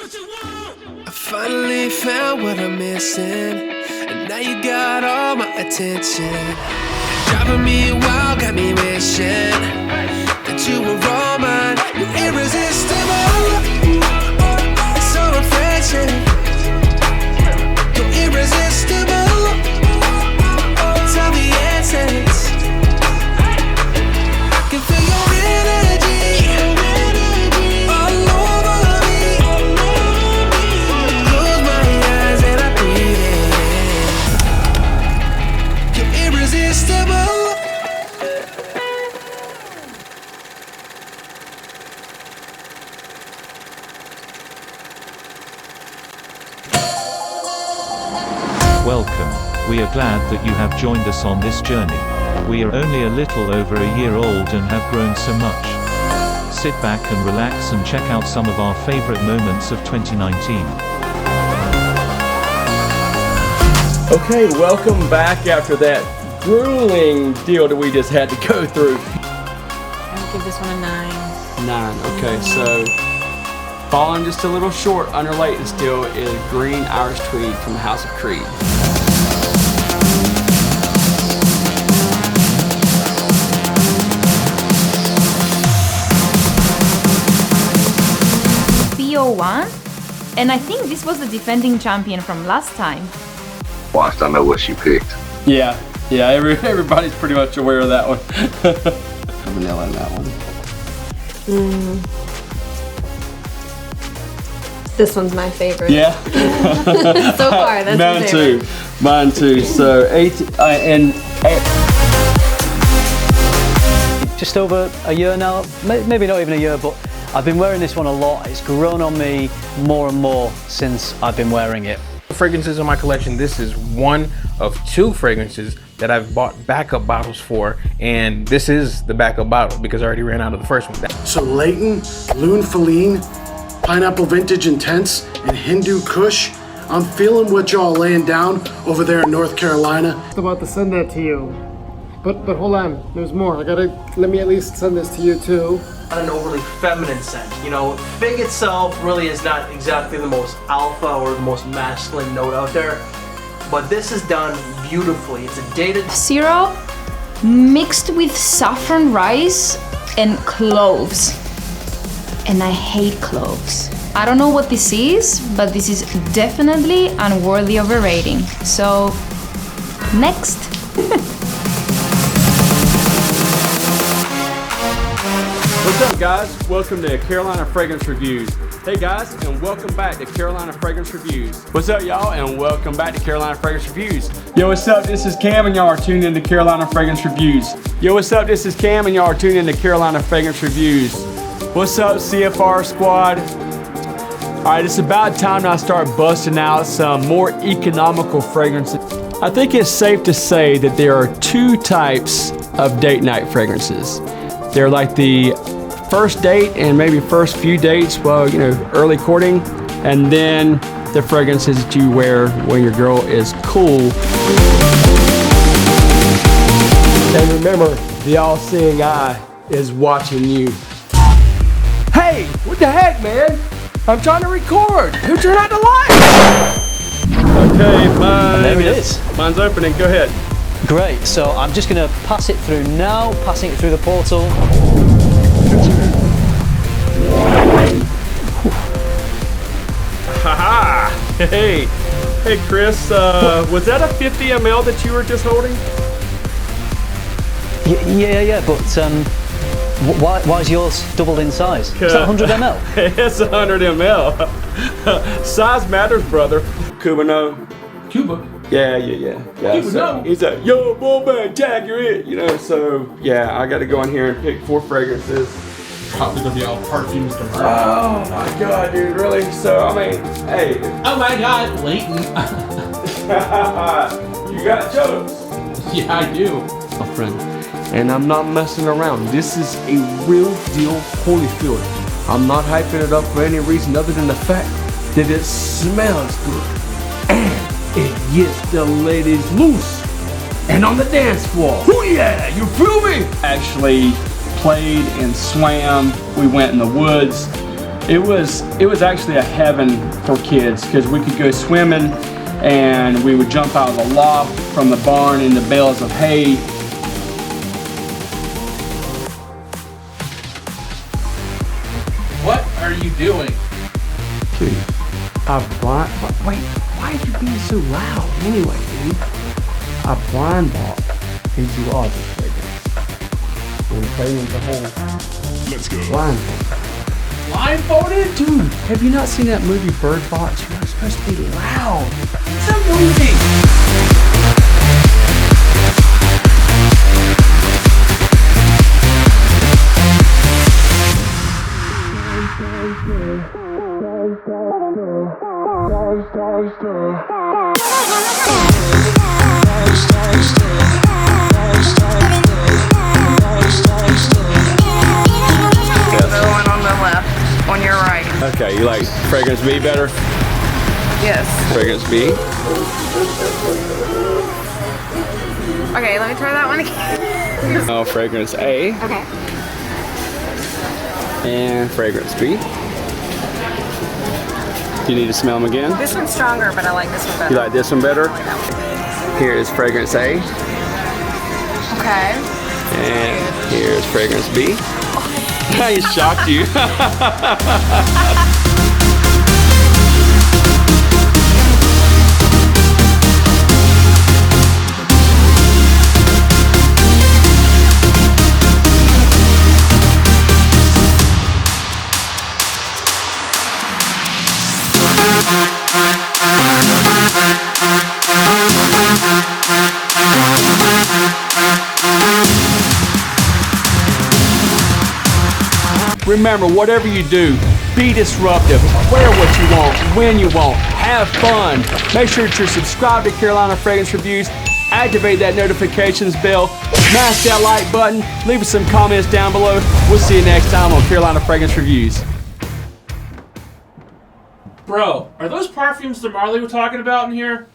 I finally found what I'm missing, and now you got all my attention. Driving me wild, got me wishing that you were all mine. You're irresistible, so refreshing. You're irresistible, tell the essence. I can feel your energy all over me. Close my eyes and I breathe in. You're irresistible. Welcome. We are glad that you have joined us on this journey. We are only a little over a year old and have grown so much. Sit back and relax and check out some of our favorite moments of 2019. Okay, welcome back after that grueling deal that we just had to go through. I'll give this one a 9. 9, okay, so falling just a little short under Leighton still is Green Irish Tweed from the House of Creed. B01, and I think this was the defending champion from last time. Watched, I know what she picked. Yeah, everybody's pretty much aware of that one. Vanilla in that one. This one's my favorite. Yeah. So far, that's my favorite. Mine too. So 8 and 8. Just over a year now, maybe not even a year, but I've been wearing this one a lot. It's grown on me more and more since I've been wearing it. Fragrances in my collection, this is one of 2 fragrances that I've bought backup bottles for, and this is the backup bottle because I already ran out of the first one. So Leighton, Loon Feline, Pineapple Vintage Intense, and Hindu Kush. I'm feeling what y'all laying down over there in North Carolina. I'm about to send that to you. But hold on, there's more. Let me at least send this to you too. An overly feminine scent. You know, Fig itself really is not exactly the most alpha or the most masculine note out there, but this is done beautifully. It's a dated Syrup mixed with saffron rice and cloves. And I hate cloves. I don't know what this is, but this is definitely unworthy of a rating. So, next. What's up, guys? Welcome to Carolina Fragrance Reviews. Hey guys, and welcome back to Carolina Fragrance Reviews. What's up, y'all, and welcome back to Carolina Fragrance Reviews. Yo, what's up? This is Cam, and y'all are tuned into Carolina Fragrance Reviews. Yo, what's up? This is Cam, and y'all are tuned into Carolina Fragrance Reviews. What's up, CFR squad? All right, it's about time I start busting out some more economical fragrances. I think it's safe to say that there are 2 types of date night fragrances. They're like the first date and maybe first few dates, well, you know, early courting, and then the fragrances that you wear when your girl is cool. And remember, the all-seeing eye is watching you. Hey, what the heck, man? I'm trying to record. Who turned out the light? Okay, There it is. Mine's opening. Go ahead. Great, so I'm just gonna pass it through now, passing it through the portal. Haha! Hey Chris, was that a 50 ml that you were just holding? Yeah, but why is yours doubled in size? Is that 100 ml? It's 100 ml. Size matters, brother. Cuba, no. Cuba? Yeah. Cuba, So no. he's like, yo, boy, man, Jack, you're it. You know, so yeah, I got to go in here and pick 4 fragrances. Probably gonna be all perfumes to murder. Oh my god, dude, really? So, I mean, hey. Oh my god, Leighton. You got jokes. Yeah, I do. My friend, and I'm not messing around. This is a real deal Holyfield. I'm not hyping it up for any reason other than the fact that it smells good and it gets the ladies loose and on the dance floor. Oh yeah, you feel me? Actually played and swam. We went in the woods. It was actually a heaven for kids because we could go swimming and we would jump out of the loft from the barn into bales of hay. What are you doing? Dude, wait, why are you being so loud anyway, dude? I blind bought these logic fragrance. And fragrance the whole. Let's go. Blindfolded? Dude, have you not seen that movie Bird Box? You're not supposed to be loud. It's a movie. On your right. Okay, you like Fragrance B better? Yes. Fragrance B? Okay, let me try that one again. Oh, Fragrance A. Okay. And Fragrance B. Do you need to smell them again? This one's stronger, but I like this one better. You like this one better? Here is Fragrance A. Okay. And here's Fragrance B. He shocked you. Remember, whatever you do, be disruptive. Wear what you want, when you want, have fun. Make sure that you're subscribed to Carolina Fragrance Reviews. Activate that notifications bell. Smash that like button. Leave us some comments down below. We'll see you next time on Carolina Fragrance Reviews. Bro, are those perfumes that Marley were talking about in here?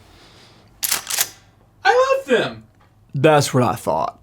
I love them. That's what I thought.